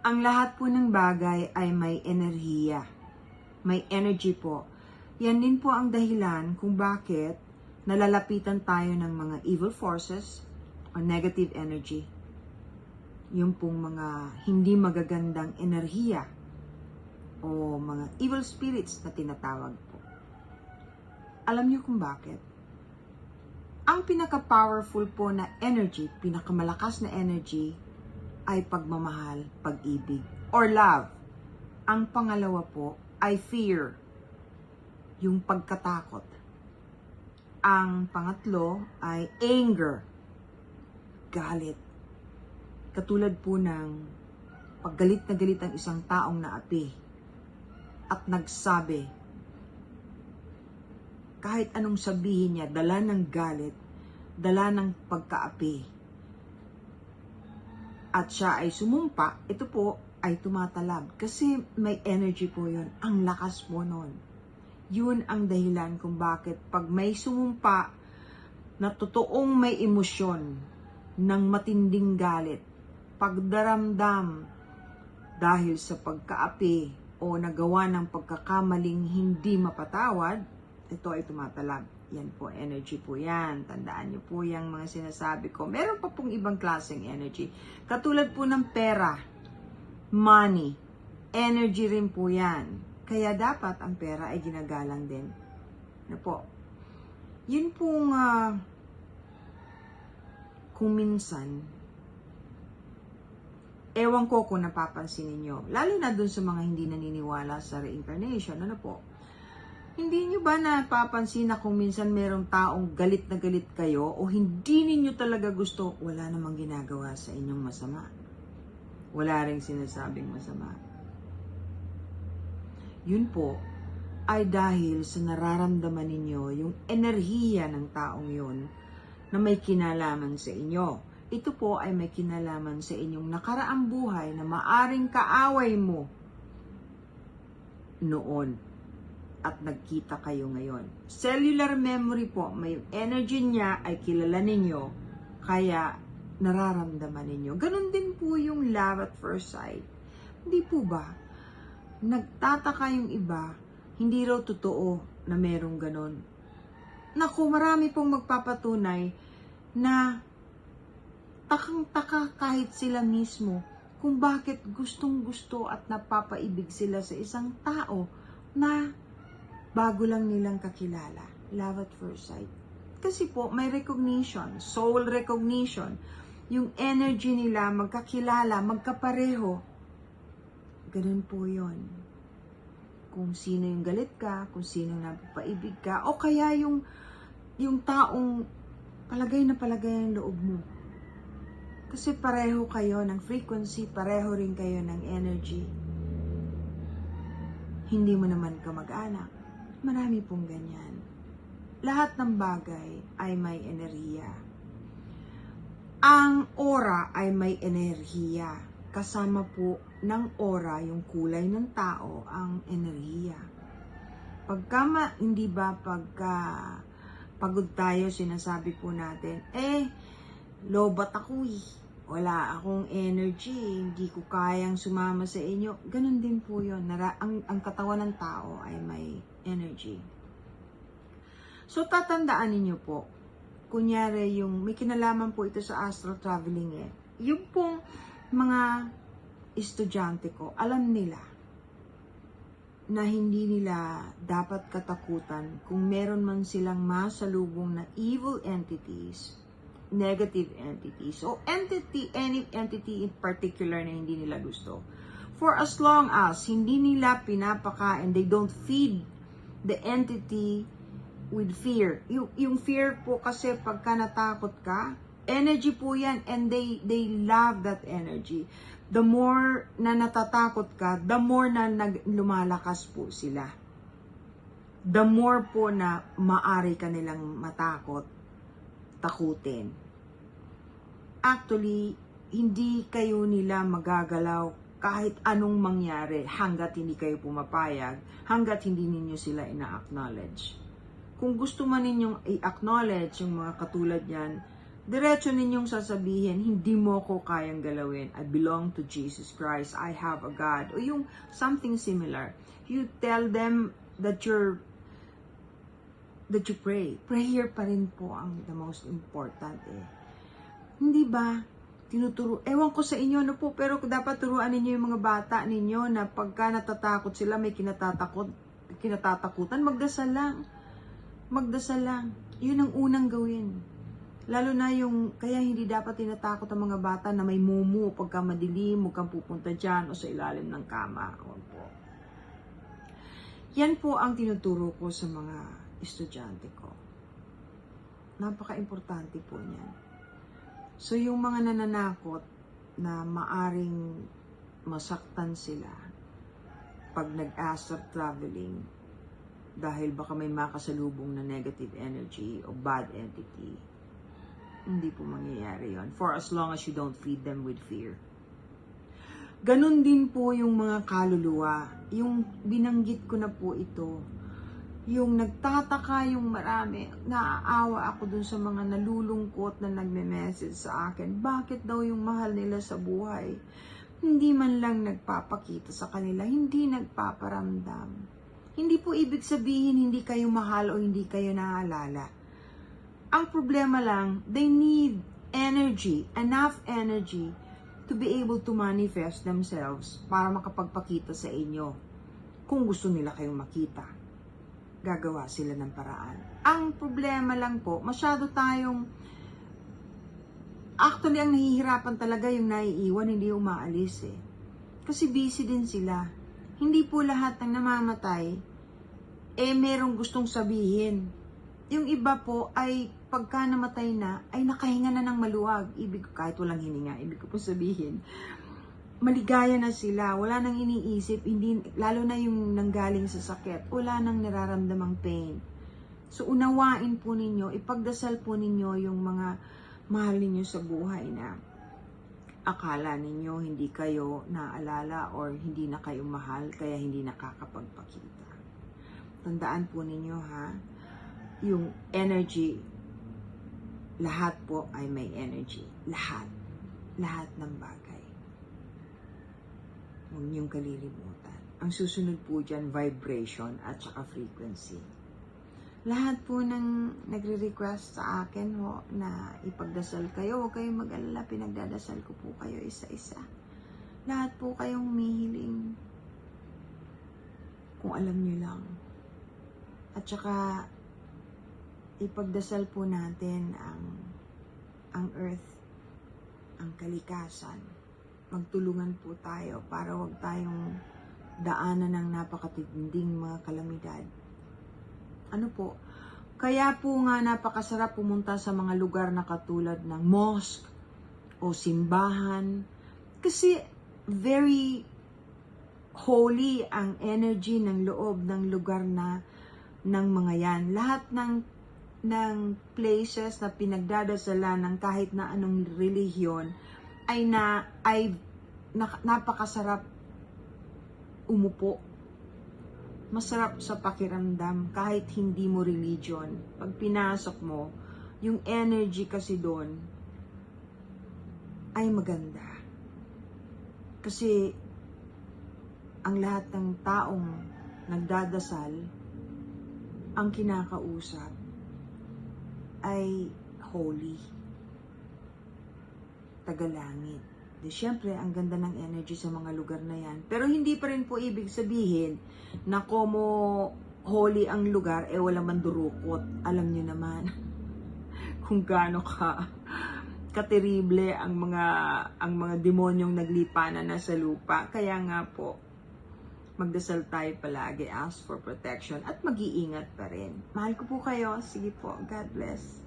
Ang lahat po ng bagay ay may enerhiya. May energy po. Yan din po ang dahilan kung bakit nalalapitan tayo ng mga evil forces o negative energy. Yung pong mga hindi magagandang enerhiya o mga evil spirits na tinatawag po. Alam niyo kung bakit? Ang pinaka-powerful po na energy, pinakamalakas na energy, ay pagmamahal, pag-ibig, or love. Ang pangalawa po ay fear, yung pagkatakot. Ang pangatlo ay anger, galit. Katulad po ng paggalit na galit ang isang taong naapi at nagsabi, kahit anong sabihin niya, dala ng galit, dala ng pagkaapi, at siya ay sumumpa, ito po ay tumatalab. Kasi may energy po yun. Ang lakas po nun. Yun ang dahilan kung bakit pag may sumumpa na totoong may emosyon ng matinding galit, pagdaramdam dahil sa pagkaapi o nagawa ng pagkakamaling hindi mapatawad, ito ay tumatalab. Yan po, energy po yan. Tandaan niyo po yung mga sinasabi ko. Meron pa pong ibang klaseng energy. Katulad po ng pera, money, energy rin po yan. Kaya dapat ang pera ay ginagalang din. Ano po? Yun pong kung minsan, ewan ko kung napapansin ninyo, lalo na dun sa mga hindi naniniwala sa reincarnation, ano po? Hindi nyo ba napapansin na kung minsan merong taong galit na galit kayo o hindi ninyo talaga gusto, wala namang ginagawa sa inyong masama. Wala ring sinasabing masama. Yun po ay dahil sa nararamdaman ninyo yung enerhiya ng taong yun na may kinalaman sa inyo. Ito po ay may kinalaman sa inyong nakaraang buhay na maaring kaaway mo noon at nagkita kayo ngayon. Cellular memory po, may energy niya ay kilala ninyo, kaya nararamdaman ninyo. Ganon din po yung love at first sight. Hindi po ba? Nagtataka yung iba, hindi raw totoo na merong ganon. Naku, marami pong magpapatunay na takang-taka kahit sila mismo kung bakit gustong-gusto at napapaibig sila sa isang tao na bago lang nilang kakilala. Love at first sight. Kasi po, may recognition, soul recognition. Yung energy nila, magkakilala, magkapareho. Ganun po yun. Kung sino yung galit ka, kung sino yung napapaibig ka, o kaya yung taong palagay na palagay ang loob mo. Kasi pareho kayo ng frequency, pareho rin kayo ng energy. Hindi mo naman kamag-anak. Marami pong ganyan. Lahat ng bagay ay may enerhiya. Ang aura ay may enerhiya. Kasama po ng aura, yung kulay ng tao, ang enerhiya. Hindi ba pagka pagod tayo, sinasabi po natin, lobat ako wala akong energy, hindi ko kayang sumama sa inyo. Ganon din po yun. Ang katawan ng tao ay may energy. So, tatandaan ninyo po, kunyari may kinalaman po ito sa astral traveling yung pong mga estudyante ko, alam nila na hindi nila dapat katakutan kung meron man silang masalubong na evil entities, negative entities, o any entity in particular na hindi nila gusto. For as long as hindi nila pinapakain, they don't feed the entity with fear. Yung fear po kasi pagka natakot ka, energy po yan, and they love that energy. The more na natatakot ka, the more na lumalakas po sila. The more po na maari ka nilang matakot, takutin. Actually, hindi kayo nila magagalaw kahit anong mangyari hanggat hindi kayo pumapayag, hanggat hindi ninyo sila ina-acknowledge. Kung gusto man ninyong i-acknowledge yung mga katulad yan, diretso ninyong sasabihin, hindi mo ko kayang galawin. I belong to Jesus Christ. I have a God. O yung something similar. You tell them that you pray. Prayer pa rin po ang the most important eh. Hindi ba? Ewan ko sa inyo no po, pero dapat turuan ninyo yung mga bata ninyo na pagka natatakot sila, may kinatatakutan, magdasal lang. Magdasal lang. Yun ang unang gawin. Lalo na kaya hindi dapat tinatakot ang mga bata na may mumu pagka madilim, huwag kang pupunta dyan o sa ilalim ng kama. Yan po ang tinuturo ko sa mga estudyante ko. Napaka-importante po niyan. So yung mga nananakot na maaring masaktan sila pag nag-astral traveling dahil baka may makasalubong na negative energy o bad entity, hindi po mangyayari yon for as long as you don't feed them with fear. Ganun din po yung mga kaluluwa. Yung binanggit ko na po ito. Yung nagtataka yung marami. Naaawa ako dun sa mga nalulungkot na nagme-message sa akin. Bakit daw yung mahal nila sa buhay? Hindi man lang nagpapakita sa kanila. Hindi nagpaparamdam. Hindi po ibig sabihin hindi kayo mahal o hindi kayo naaalala. Ang problema lang, they need energy, enough energy to be able to manifest themselves para makapagpakita sa inyo. Kung gusto nila kayong makita, gagawa sila ng paraan. Ang problema lang po, masyado tayong, actually ang nahihirapan talaga yung naiiwan, hindi umaalis eh. Kasi busy din sila. Hindi po lahat ng namamatay, merong gustong sabihin. Yung iba po ay pagka namatay na, ay nakahinga na ng maluwag. Kahit walang hininga, ibig ko po sabihin, maligaya na sila, wala nang iniisip, lalo na yung nanggaling sa sakit, wala nang nararamdamang pain. So unawain po ninyo, ipagdasal po ninyo yung mga mahal ninyo sa buhay na akala ninyo hindi kayo naalala or hindi na kayo mahal, kaya hindi nakakapagpakita. Tandaan po ninyo ha, yung energy, lahat po ay may energy. Lahat ng bagay. Huwag niyong kalilimutan. Ang susunod po dyan, vibration at saka frequency. Lahat po ng nagre-request sa akin ho, na ipagdasal kayo, huwag kayong mag-alala, pinagdadasal ko po kayo isa-isa. Lahat po kayong humihiling. Kung alam niyo lang. At saka, ipagdasal po natin ang earth, ang kalikasan. Magtulungan po tayo para wag tayong daanan ng napakatinding mga kalamidad. Ano po? Kaya po nga napakasarap pumunta sa mga lugar na katulad ng mosque o simbahan. Kasi very holy ang energy ng loob ng lugar na ng mga yan. Lahat ng places na pinagdadasalan ng kahit na anong relihiyon ay napakasarap umupo. Masarap sa pakiramdam kahit hindi mo religion. Pag pinasok mo, yung energy kasi doon ay maganda. Kasi ang lahat ng taong nagdadasal, ang kinakausap ay holy, tagalangit. Di syempre, ang ganda ng energy sa mga lugar na yan. Pero hindi pa rin po ibig sabihin na como holy ang lugar, wala man durukot. Alam nyo naman kung gaano katerible ang mga demonyong naglipanan na sa lupa. Kaya nga po, magdasal tayo palagi, ask for protection, at mag-iingat pa rin. Mahal ko po kayo. Sige po, God bless.